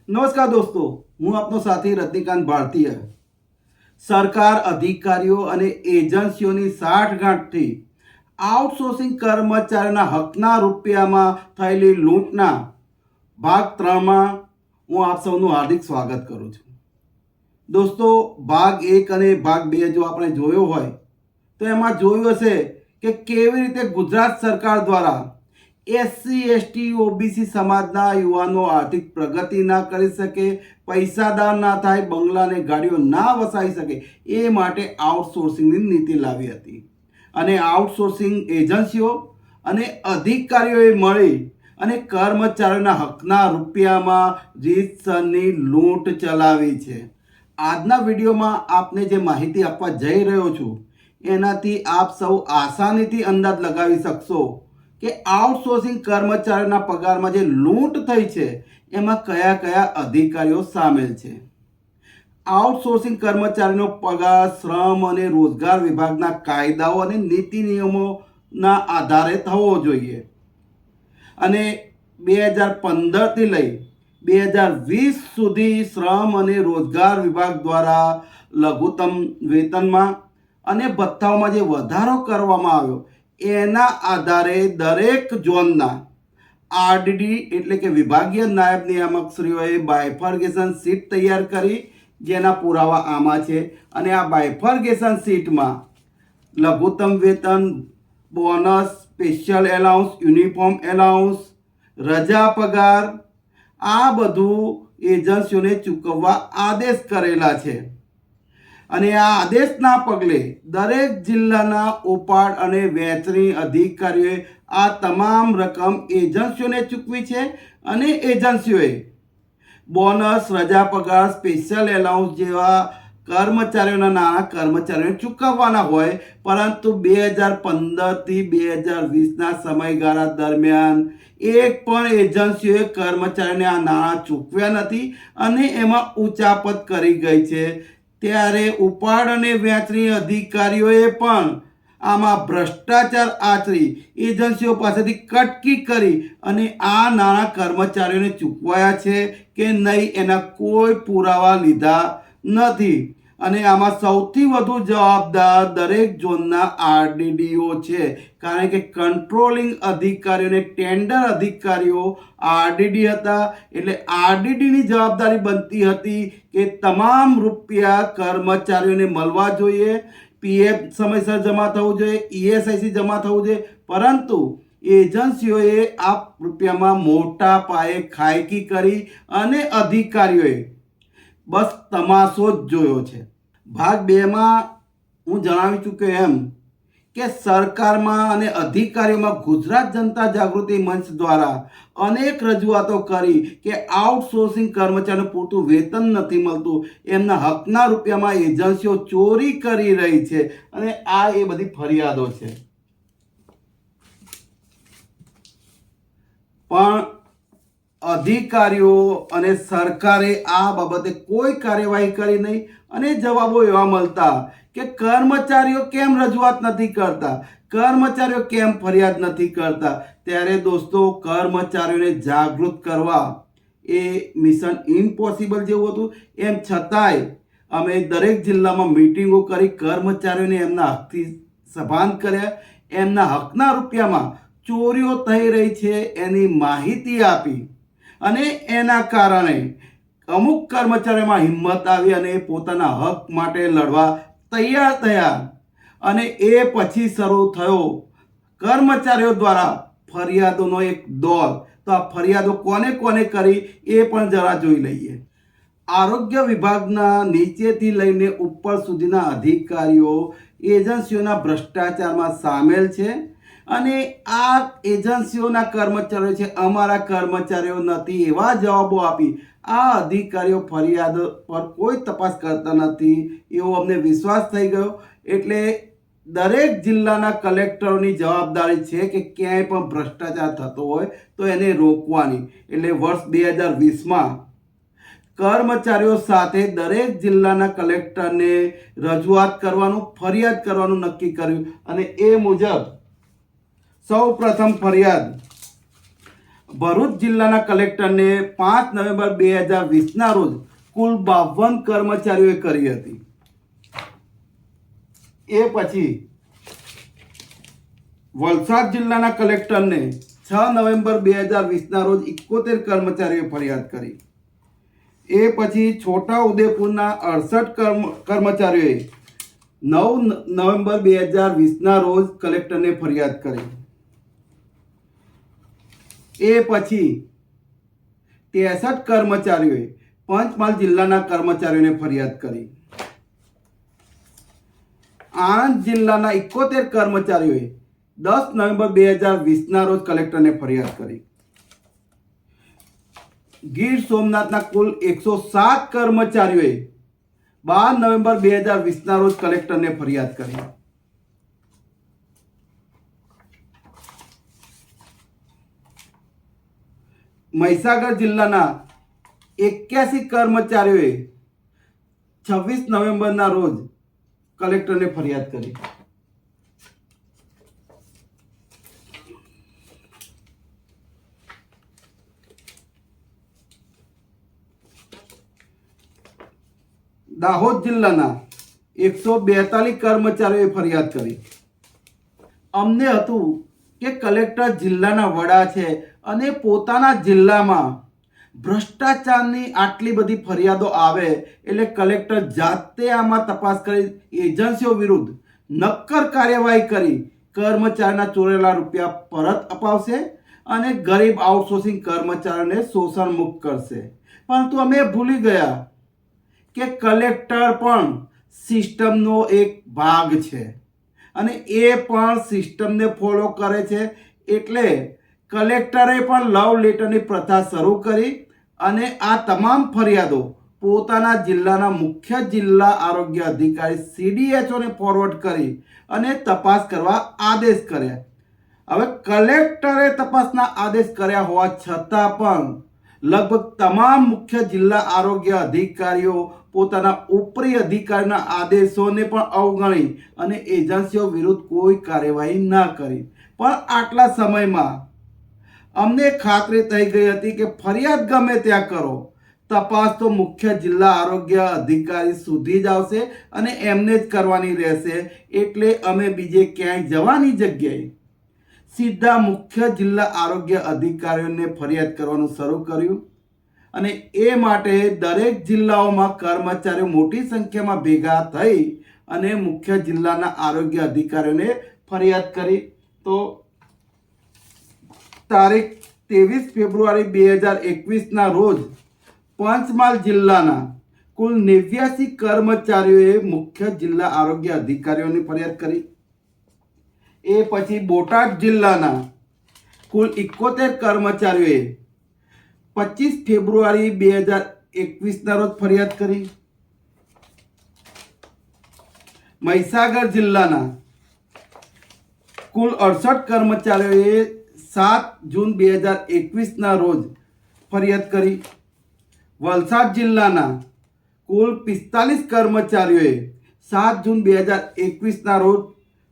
નમસ્કાર દોસ્તો, હું આપનો સાથી રજનીકાંત ભારતીય. સરકાર અધિકારીઓ અને એજન્સીઓની સાઠગાંઠથી આઉટસોર્સિંગ કર્મચારીઓના હકના રૂપિયામાં થયેલી લૂંટના ભાગ 3માં હું આપ સૌનું હાર્દિક સ્વાગત કરું છું. દોસ્તો, ભાગ 1 અને ભાગ 2 જો આપણે જોયો હોય તો એમાં જોયું હશે કે કેવી રીતે ગુજરાત સરકાર દ્વારા એસસી એસટી ઓબીસી સમાજના યુવાનો આર્થિક પ્રગતિ ના કરી શકે, પૈસાદાર ના થાય, બંગલા અને ગાડીઓ ના વસાવી શકે એ માટે આઉટસોર્સિંગની નીતિ લાવી હતી. અને આઉટસોર્સિંગ એજન્સીઓ અને અધિકારીઓએ મળી અને કર્મચારીઓના હકના રૂપિયામાં રીતસરની લૂંટ ચલાવી છે. આજના વિડીયોમાં આપને જે માહિતી આપવા જઈ રહ્યો છું એનાથી આપ સૌ આસાનીથી અંદાજ લગાવી શકશો કે આઉટસોર્સિંગ કર્મચારીઓના પગારમાં જે લૂંટ થઈ છે એમાં કયા કયા અધિકારીઓ સામેલ છે. આઉટસોર્સિંગ કર્મચારીનો પગાર શ્રમ અને રોજગાર વિભાગના કાયદાઓ અને નીતિ નિયમોના આધારે થવો જોઈએ. અને 2015થી લઈ 2020 સુધી શ્રમ અને રોજગાર વિભાગ દ્વારા લઘુત્તમ વેતનમાં અને ભથ્થાઓમાં જે વધારો કરવામાં આવ્યો એના આધારે દરેક ઝોનના આરડીડી એટલે કે વિભાગીય નાયબ નિયામકશ્રીઓએ બાયફર્ગેશન શીટ તૈયાર કરી, જેના પુરાવા આમાં છે. અને આ બાયફર્ગેશન શીટમાં લઘુત્તમ વેતન, bonus, special allowance, uniform allowance, રજા પગાર આ બધું એજન્સીઓને ચૂકવવા આદેશ કરેલા છે. અને આ આદેશના પગલે દરેક જિલ્લાના ઉપાડ અને વહેંચણી અધિકારીઓએ આ તમામ રકમ એજન્સીઓને ચૂકવી છે. અને એજન્સીઓએ બોનસ, રજા પગાર, સ્પેશિયલ એલાઉન્સ જેવા કર્મચારીઓના નાણાં કર્મચારીઓને ચૂકવવાના હોય, પરંતુ 2015થી 2020ના સમયગાળા દરમિયાન એક પણ એજન્સીઓએ કર્મચારીઓને આ નાણાં ચૂકવ્યા નથી અને એમાં ઉચાપત કરી ગઈ છે. ત્યારે ઉપાડ અને વહેંચણી અધિકારીઓએ પણ આમાં ભ્રષ્ટાચાર આચરી એજન્સીઓ પાસેથી કટકી કરી અને આ નાણાં કર્મચારીઓને ચૂકવાયા છે કે નહીં એના કોઈ પુરાવા લીધા નથી. અને આમાં સૌથી વધુ જવાબદાર દરેક ઝોનના આરડીડીઓ છે, કારણ કે કંટ્રોલિંગ અધિકારીઓ અને ટેન્ડર અધિકારીઓ આરડીડી હતા. એટલે આરડીડીની જવાબદારી બનતી હતી કે તમામ રૂપિયા કર્મચારીઓને મળવા જોઈએ, પીએફ સમયસર જમા થવું જોઈએ, ઈએસઆઈસી જમા થવું જોઈએ. પરંતુ એજન્સીઓએ આ રૂપિયામાં મોટા પાયે ખાયકી કરી અને અધિકારીઓએ બસ તમાશો જ જોયો છે. ભાગ 2માં હું જણાવી ચૂક્યો એમ કે સરકારમાં અને અધિકારીઓમાં ગુજરાત જનતા જાગૃતિ મંચ દ્વારા અનેક રજૂઆતો કરી કે આઉટસોર્સિંગ કર્મચારીઓને પૂરતું વેતન નથી મળતું, એમના હકના રૂપિયામાં એજન્સીઓ ચોરી કરી રહી છે. અને આ એ બધી ફરિયાદો છે. પણ અધિકારીઓ અને સરકારે આ બાબતે કોઈ કાર્યવાહી કરી નહીં. અને જવાબો એવા મળતા કે કર્મચારીઓ કેમ રજૂઆત નથી કરતા, કર્મચારીઓ કેમ ફરિયાદ નથી કરતા. ત્યારે દોસ્તો, કર્મચારીઓને જાગૃત કરવા એ મિશન ઇમ્પોસિબલ જેવું હતું. એમ છતાંય અમે દરેક જિલ્લામાં મીટિંગો કરી કર્મચારીઓને એમના હકથી સભાન કર્યા, એમના હકના રૂપિયામાં ચોરીઓ થઈ રહી છે એની માહિતી આપી. અને એના કારણે અમુક કર્મચારીઓમાં હિંમત આવી અને પોતાના હક માટે લડવા તૈયાર થયા. અને એ પછી શરૂ થયો કર્મચારીઓ દ્વારા ફરિયાદોનો એક દોર. તો આ ફરિયાદો કોને કોને કરી એ પણ જરા જોઈ લઈએ. આરોગ્ય વિભાગના નીચેથી લઈને ઉપર સુધીના અધિકારીઓ એજન્સીઓના ભ્રષ્ટાચારમાં સામેલ છે. અને આ એજન્સીઓના કર્મચારીઓ છે, અમારા કર્મચારીઓ નથી, એવા જવાબો આપી આ અધિકારીઓ ફરિયાદ પર કોઈ તપાસ કરતા નથી એવો અમને વિશ્વાસ થઈ ગયો. એટલે દરેક જિલ્લાના કલેક્ટરોની જવાબદારી છે કે ક્યાંય પણ ભ્રષ્ટાચાર થતો હોય તો એને રોકવાની. એટલે વર્ષ 2020માં કર્મચારીઓ સાથે દરેક જિલ્લાના કલેક્ટરને રજૂઆત કરવાનું, ફરિયાદ કરવાનું નક્કી કર્યું. અને એ મુજબ સૌ પ્રથમ ફરિયાદ ભરૂચ જિલ્લાના કલેક્ટરને 5 નવેમ્બર 2020ના રોજ કુલ 52 કર્મચારીઓએ કરી હતી. એ પછી વલસાડ જિલ્લાના કલેક્ટરને 6 નવેમ્બર 2020ના રોજ 71 કર્મચારીઓએ ફરિયાદ કરી. એ પછી છોટાઉદેપુરના 68 કર્મચારીઓએ 9 નવેમ્બર 2020ના રોજ કલેક્ટરને ફરિયાદ કરી. એ પછી 63 કર્મચારીઓએ પંચમહાલ જિલ્લાના કર્મચારીઓને ફરિયાદ કરી. આણંદ જિલ્લાના 71 કર્મચારીઓએ 10 નવેમ્બર 2020ના રોજ કલેક્ટરને ફરિયાદ કરી. ગીર સોમનાથના કુલ 107 કર્મચારીઓએ 12 નવેમ્બર 2020ના રોજ કલેક્ટરને ફરિયાદ કરી. મહીસાગર જિલ્લાના 81 કર્મચારીઓએ 26 નવેમ્બરના રોજ કલેક્ટરને ફરિયાદ કરી. દાહોદ જિલ્લાના 142 કર્મચારીઓએ ફરિયાદ કરી. અમને હતું કે કલેક્ટર જિલ્લાના વડા છે અને પોતાના જિલ્લામાં ભ્રષ્ટાચારની આટલી બધી ફરિયાદો આવે એટલે કલેક્ટર જાતે આમાં તપાસ કરી એજન્સીઓ વિરુદ્ધ નક્કર કાર્યવાહી કરી કર્મચારીના ચોરેલા રૂપિયા પરત અપાવશે અને ગરીબ આઉટસોર્સિંગ કર્મચારીઓને શોષણ મુક્ત કરશે. પરંતુ અમે ભૂલી ગયા કે કલેક્ટર પણ સિસ્ટમનો એક ભાગ છે અને એ પણ સિસ્ટમને ફોલો કરે છે. એટલે કલેક્ટરે પણ લવ લેટરની પ્રથા શરૂ કરી અને આ તમામ ફરિયાદો પોતાના જિલ્લાના મુખ્ય જિલ્લા આરોગ્ય અધિકારી CDHOને ફોરવર્ડ કરી અને તપાસ કરવા આદેશ કર્યા. હવે કલેક્ટરે તપાસના આદેશ કર્યા હોવા છતાં પણ લગભગ તમામ મુખ્ય જિલ્લા આરોગ્ય અધિકારીઓ પોતાના ઉપરી અધિકારીના આદેશોને પણ અવગણી અને એજન્સીઓ વિરુદ્ધ કોઈ કાર્યવાહી ના કરી. પણ આટલા સમયમાં અમને ખાતરી થઈ ગઈ હતી કે ફરિયાદ ગમે ત્યાં કરો, તપાસ તો મુખ્ય જિલ્લા આરોગ્ય અધિકારી સુધી જ આવશે અને એમને જ કરવાની રહેશે. એટલે અમે બીજે ક્યાંય જવાની જગ્યાએ સીધા મુખ્ય જિલ્લા આરોગ્ય અધિકારીઓને ફરિયાદ કરવાનું શરૂ કર્યું અને એ માટે દરેક જિલ્લાઓમાં કર્મચારીઓ મોટી સંખ્યામાં ભેગા થઈ અને મુખ્ય જિલ્લાના આરોગ્ય અધિકારીઓને ફરિયાદ કરી. તો તારીખ 23 ફેબ્રુઆરી 2021ના રોજ પંચમહાલ જિલ્લાના કુલ 89 કર્મચારીઓએ મુખ્ય જિલ્લા આરોગ્ય અધિકારીઓની ફરિયાદ કરી. એ પછી બોટાદ જિલ્લાના કુલ 71 કર્મચારીઓએ 25 ફેબ્રુઆરી 2021ના રોજ ફરિયાદ કરી. મહીસાગર જિલ્લાના કુલ 68 કર્મચારીઓએ 7 જૂન 2021ના રોજ ફરિયાદ કરી. વલસાડ જિલ્લાના કુલ 45 કર્મચારીઓએ 7 જૂન 2021ના રોજ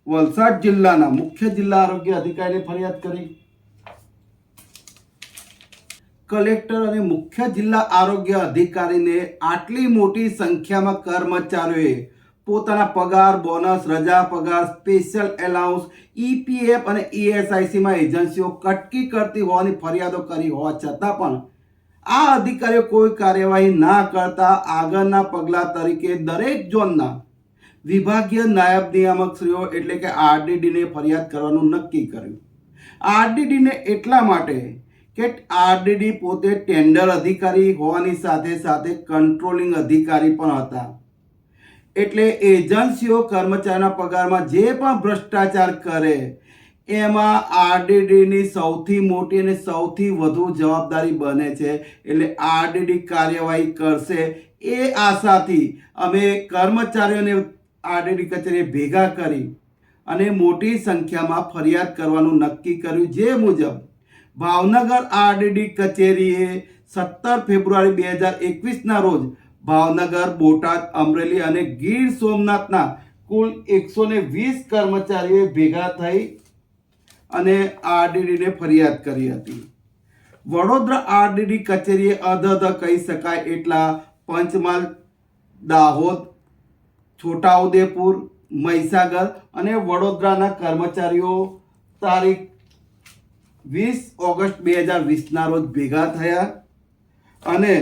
વલસાડ જિલ્લાના મુખ્ય જિલ્લા આરોગ્ય અધિકારીને ફરિયાદ કરી. કલેક્ટર અને મુખ્ય જિલ્લા આરોગ્ય અધિકારીને આટલી મોટી સંખ્યામાં કર્મચારીઓએ પોતાના પગાર, બોનસ, રજા પગાર, સ્પેશિયલ એલાઉન્સ, EPF અને ESICમાં એજન્સીઓ કટકી કરતી હોવાની ફરિયાદો કરી હોવા છતાં પણ આ અધિકારીઓ કોઈ કાર્યવાહી ના કરતા આગળના પગલા તરીકે દરેક ઝોનના વિભાગીય નાયબ નિયામકશ્રીઓ એટલે કે RDDને ફરિયાદ કરવાનું નક્કી કર્યું. RDDને એટલા માટે કે RDD પોતે ટેન્ડર અધિકારી હોવાની સાથે સાથે કંટ્રોલિંગ અધિકારી પણ હતા. એટલે એજન્સીઓ કર્મચારીના પગારમાં જે પણ ભ્રષ્ટાચાર કરે એમાં RDDની સૌથી મોટી અને સૌથી વધુ જવાબદારી બને છે. એટલે RDD કાર્યવાહી કરશે એ આશાથી અમે કર્મચારીઓને RDD કચેરીએ ભેગા કરી અને મોટી સંખ્યામાં ફરિયાદ કરવાનું નક્કી કર્યું. જે મુજબ ભાવનગર RDD કચેરીએ 17 ફેબ્રુઆરી 2021ના રોજ ભાવનગર, બોટાદ, અમરેલી અને ગીર સોમનાથના કુલ 120 કર્મચારીઓએ ભેગા થઈ અને RDDને ફરિયાદ કરી હતી. વડોદરા આરડીડી કચેરીએ અધધ કહી શકાય એટલા પંચમહાલ, દાહોદ, છોટાઉદેપુર, મહીસાગર અને વડોદરાના કર્મચારીઓ તારીખ 20 ઓગસ્ટ 2020ના રોજ ભેગા થયા અને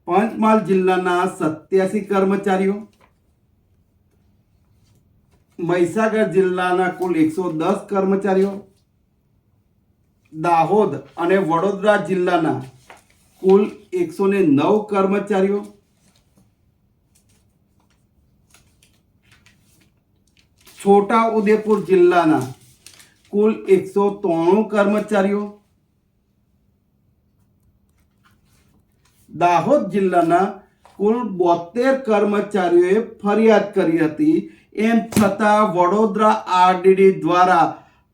પંચમહાલ જિલ્લાના 87 કર્મચારીઓ, મહીસાગર જિલ્લાના કુલ 110 કર્મચારીઓ, દાહોદ અને વડોદરા જિલ્લાના કુલ 109 કર્મચારીઓ, છોટા ઉદેપુર જિલ્લાના કુલ 193 કર્મચારીઓ, દાહોદ જિલ્લાના કુલ 72 કર્મચારીઓએ ફરિયાદ કરી હતી. એમ છતાં વડોદરા આરડીડી દ્વારા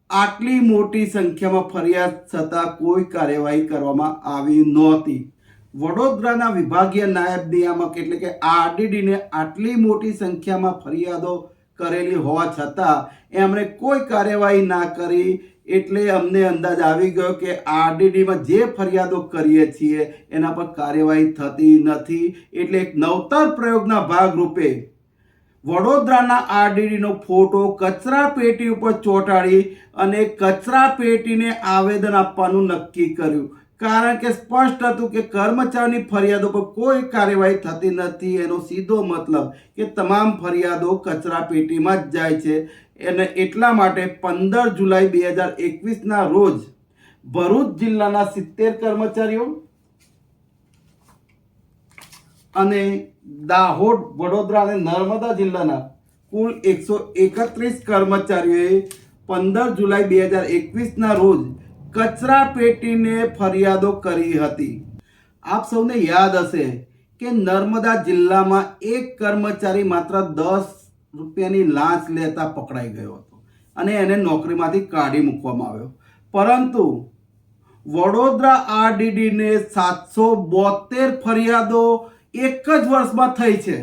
આટલી મોટી સંખ્યામાં ફરિયાદ છતાં કોઈ કાર્યવાહી કરવામાં આવી નહોતી. વડોદરાના વિભાગીય નાયબ નિયામક એટલે કે આરડીડીને આટલી મોટી સંખ્યામાં ફરિયાદો કરેલી હોવા છતાં એમણે કોઈ કાર્યવાહી ના કરી. એટલે અમને અંદાજ આવી ગયો કે આરડીડીમાં જે ફરિયાદો કરીએ છીએ એના પર કાર્યવાહી થતી નથી. એટલે એક નવતર પ્રયોગના ભાગરૂપે વડોદરાના આરડીડીનો ફોટો કચરા પેટી ઉપર ચોંટાડી અને કચરા પેટીને આવેદન આપવાનું નક્કી કર્યું. કારણ કે સ્પષ્ટ હતું કે કર્મચારીની ફરિયાદો પર કોઈ કાર્યવાહી થતી નથી. એનો સીધો મતલબ કે તમામ ફરિયાદો કચરા પેટીમાં જ જાય છે. અને એટલા માટે 15 જુલાઈ 2021ના રોજ ભરૂચ જિલ્લાના 70 કર્મચારીઓ અને દાહોદ, વડોદરા અને નર્મદા જિલ્લાના કુલ 131 કર્મચારીઓએ 15 જુલાઈ 2021ના રોજ કચરા પેટીને ફરિયાદો કરી હતી. આપ સૌને યાદ હશે કે નર્મદા જિલ્લામાં એક કર્મચારી માત્ર 10 રૂપિયાની લાંચ લેતા પકડાઈ ગયો હતો અને એને નોકરીમાંથી કાઢી મૂકવામાં આવ્યો. પરંતુ વડોદરા આરડીડીને 772 ફરિયાદો એક જ વર્ષમાં થઈ છે.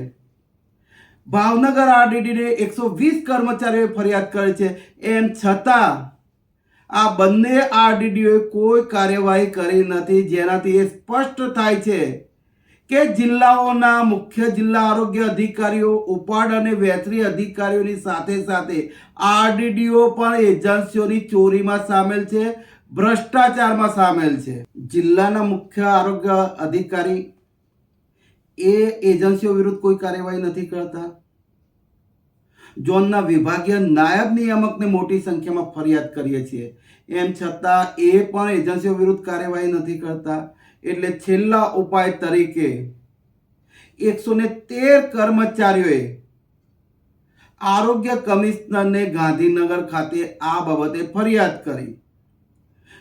ભાવનગર આરડીડીને 120 કર્મચારીઓએ ફરિયાદ કરી છે. એમ છતાં આ બંને આરડીડીઓએ કોઈ કાર્યવાહી કરી નથી. જેનાથી એ સ્પષ્ટ થાય છે કે જિલ્લાઓના મુખ્ય જિલ્લા આરોગ્ય અધિકારીઓ, ઉપાડ અને વહેંચણી અધિકારીઓની સાથે સાથે આરડીડીઓ પણ એજન્સીઓની ચોરીમાં સામેલ છે, ભ્રષ્ટાચારમાં સામેલ છે. જિલ્લાના મુખ્ય આરોગ્ય અધિકારી એ એજન્સીઓ વિરુદ્ધ કોઈ કાર્યવાહી નથી કરતા. ઝોનના વિભાગીય નાયબ નિયામકને મોટી સંખ્યામાં ફરિયાદ કરીએ છીએ. એમ છતાં એ પણ એજન્સીઓ વિરુદ્ધ કાર્યવાહી નથી કરતા. એટલે છેલ્લા ઉપાય તરીકે 113 કર્મચારીઓએ આરોગ્ય કમિશનરને ગાંધીનગર ખાતે આ બાબતે ફરિયાદ કરી.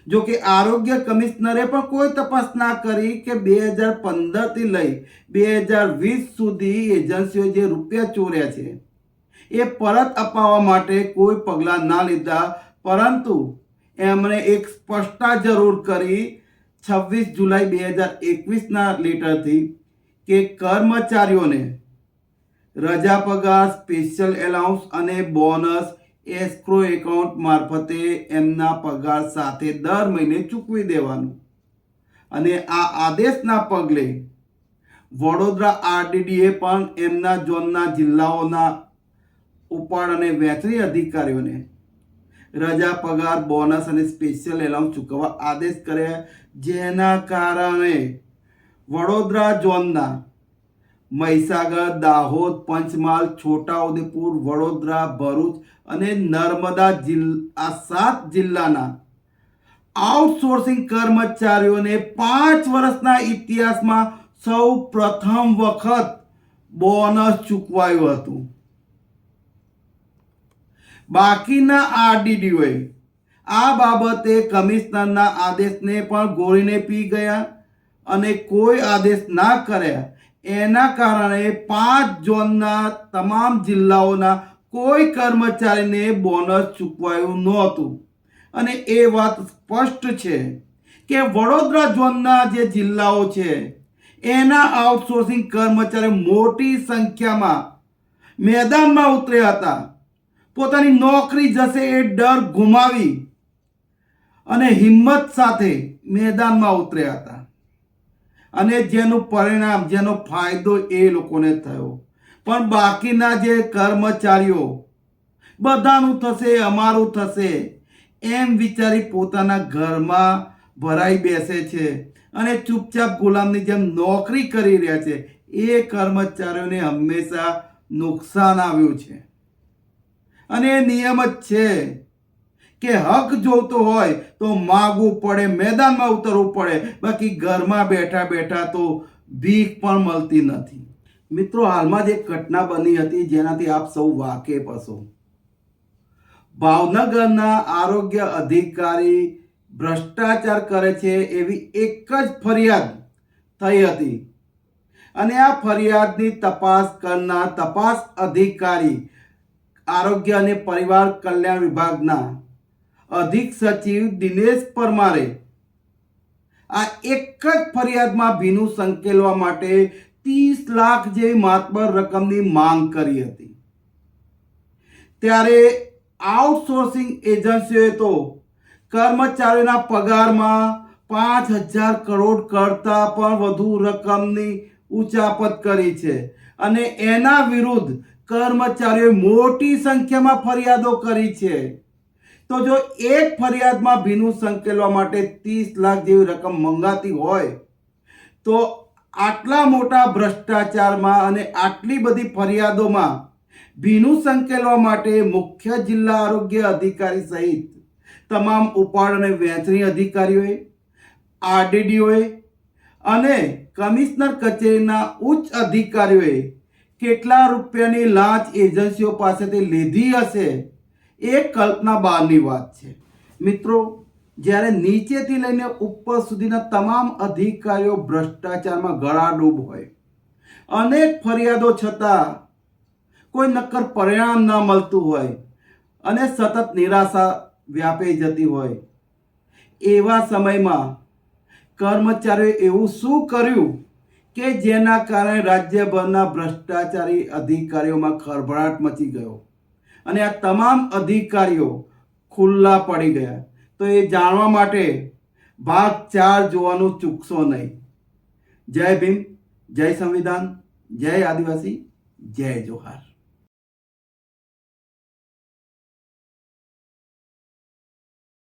જો કે આરોગ્ય કમિશનરે પણ કોઈ તપાસ ના કરી કે 2015 થી લઈ 2020 સુધી એજન્સીઓએ જે રૂપિયા ચોર્યા છે એ પરત અપાવવા માટે કોઈ પગલાં ના લીધા. પરંતુ એમણે એક સ્પષ્ટતા જરૂર કરી 26 જુલાઈ 2021ના લેટરથી કે કર્મચારીઓને રજા પગાર, સ્પેશિયલ એલાઉન્સ અને બોનસ એસ્ક્રો એકાઉન્ટ મારફતે એમના પગાર સાથે દર મહિને ચૂકવી દેવાનું. અને આ આદેશના પગલે વડોદરા આરડીડીએ પણ એમના ઝોનના જિલ્લાઓના ઉપાડ અને વહેંચણી અધિકારીઓને રજા પગાર, બોનસ અને સ્પેશિયલ એલાઉન્સ ચૂકવવા આદેશ કર્યા. જેના કારણે વડોદરા ઝોનના મહીસાગર, દાહોદ, પંચમહાલ, છોટાઉદેપુર, વડોદરા, ભરૂચ અને નર્મદા આ 7 જિલ્લાના આઉટસોર્સિંગ કર્મચારીઓને 5 વર્ષના ઇતિહાસમાં સૌ પ્રથમ વખત બોનસ ચૂકવાયું હતું. બાકીના આરડીડીઓએ આ બાબતે કમિશનરના આદેશને પણ ગોળીને પી ગયા અને કોઈ આદેશ ના કર્યા. એના કારણે 5 ઝોનના તમામ જિલ્લાઓના કોઈ કર્મચારીને બોનસ ચૂકવાયું નહોતું. અને એ વાત સ્પષ્ટ છે કે વડોદરા ઝોનના જે જિલ્લાઓ છે એના આઉટસોર્સિંગ કર્મચારીઓ મોટી સંખ્યામાં મેદાનમાં ઉતર્યા હતા. પોતાની નોકરી જશે એ ડર ગુમાવી અને હિંમત સાથે મેદાનમાં ઉતર્યા હતા અને જેનું પરિણામ, જેનો ફાયદો એ લોકોને થયો. પણ બાકીના જે કર્મચારીઓ બધાનું થશે, અમારું થશે એમ વિચારી પોતાના ઘરમાં ભરાઈ બેસે છે અને ચૂપચાપ ગુલામની જેમ નોકરી કરી રહ્યા છે. એ કર્મચારીઓને હંમેશા નુકસાન આવ્યું છે. અને એ નિયમ જ છે કે હક જોતો હોય તો માગવું પડે, મેદાનમાં ઉતરવું પડે, બાકી ઘરમાં બેઠા બેઠા તો ભીખ પણ મળતી નથી. મિત્રો, હાલમાં જ એક ઘટના બની હતી જેનાથી આપ સૌ વાકેફ હશો. ભાવનગરના આરોગ્ય અધિકારી ભ્રષ્ટાચાર કરે છે એવી એક જ ફરિયાદ થઈ હતી અને આ ફરિયાદની તપાસ કરનાર તપાસ અધિકારી આરોગ્ય અને પરિવાર કલ્યાણ વિભાગના અધિક સચિવ દિનેશ પરમારે આ એક જ ફરિયાદમાં ભીનું સંકેલવા માટે 30 લાખ જેવી માતબર રકમની માંગ કરી હતી. ત્યારે આઉટસોર્સિંગ એજન્સીઓએ તો કર્મચારીઓના પગારમાં 5,000 કરોડ કરતા પણ વધુ રકમની ઉચાપત કરી છે અને એના વિરુદ્ધ કર્મચારીઓએ મોટી સંખ્યામાં ફરિયાદો કરી છે. તો જો એક ફરિયાદમાં ભીનું સંકેલવા માટે 30 લાખ જેવી રકમ મંગાતી હોય તો આટલા મોટા ભ્રષ્ટાચારમાં અને આટલી બધી ફરિયાદોમાં ભીનું સંકેલવા માટે મુખ્ય જિલ્લા આરોગ્ય અધિકારી સહિત તમામ ઉપાડ અને વહેંચણી અધિકારીઓએ, આરડીડીઓએ અને કમિશનર કચેરીના ઉચ્ચ અધિકારીઓએ કેટલા રૂપિયાની લાંચ એજન્સીઓ પાસેથી લીધી હશે એ કલ્પના બહારની વાત છે. મિત્રો, જ્યારે નીચેથી લઈને ઉપર સુધીના તમામ અધિકારીઓ ભ્રષ્ટાચારમાં ગળાડૂબ હોય, અનેક ફરિયાદો છતાં કોઈ નક્કર પરિણામ ન મળતું હોય અને સતત નિરાશા વ્યાપી જતી હોય, એવા સમયમાં કર્મચારીઓએ એવું શું કર્યું કે જેના કારણે રાજ્યભરના ભ્રષ્ટાચારી અધિકારીઓમાં ખળભળાટ મચી ગયો અને આ તમામ અધિકારીઓ ખુલ્લા પડી ગયા? તો એ જાણવા માટે ભાગ 4 જોવાનું ચૂકશો નહીં. જય ભીમ, જય સંવિધાન, જય આદિવાસી, જય જોહાર.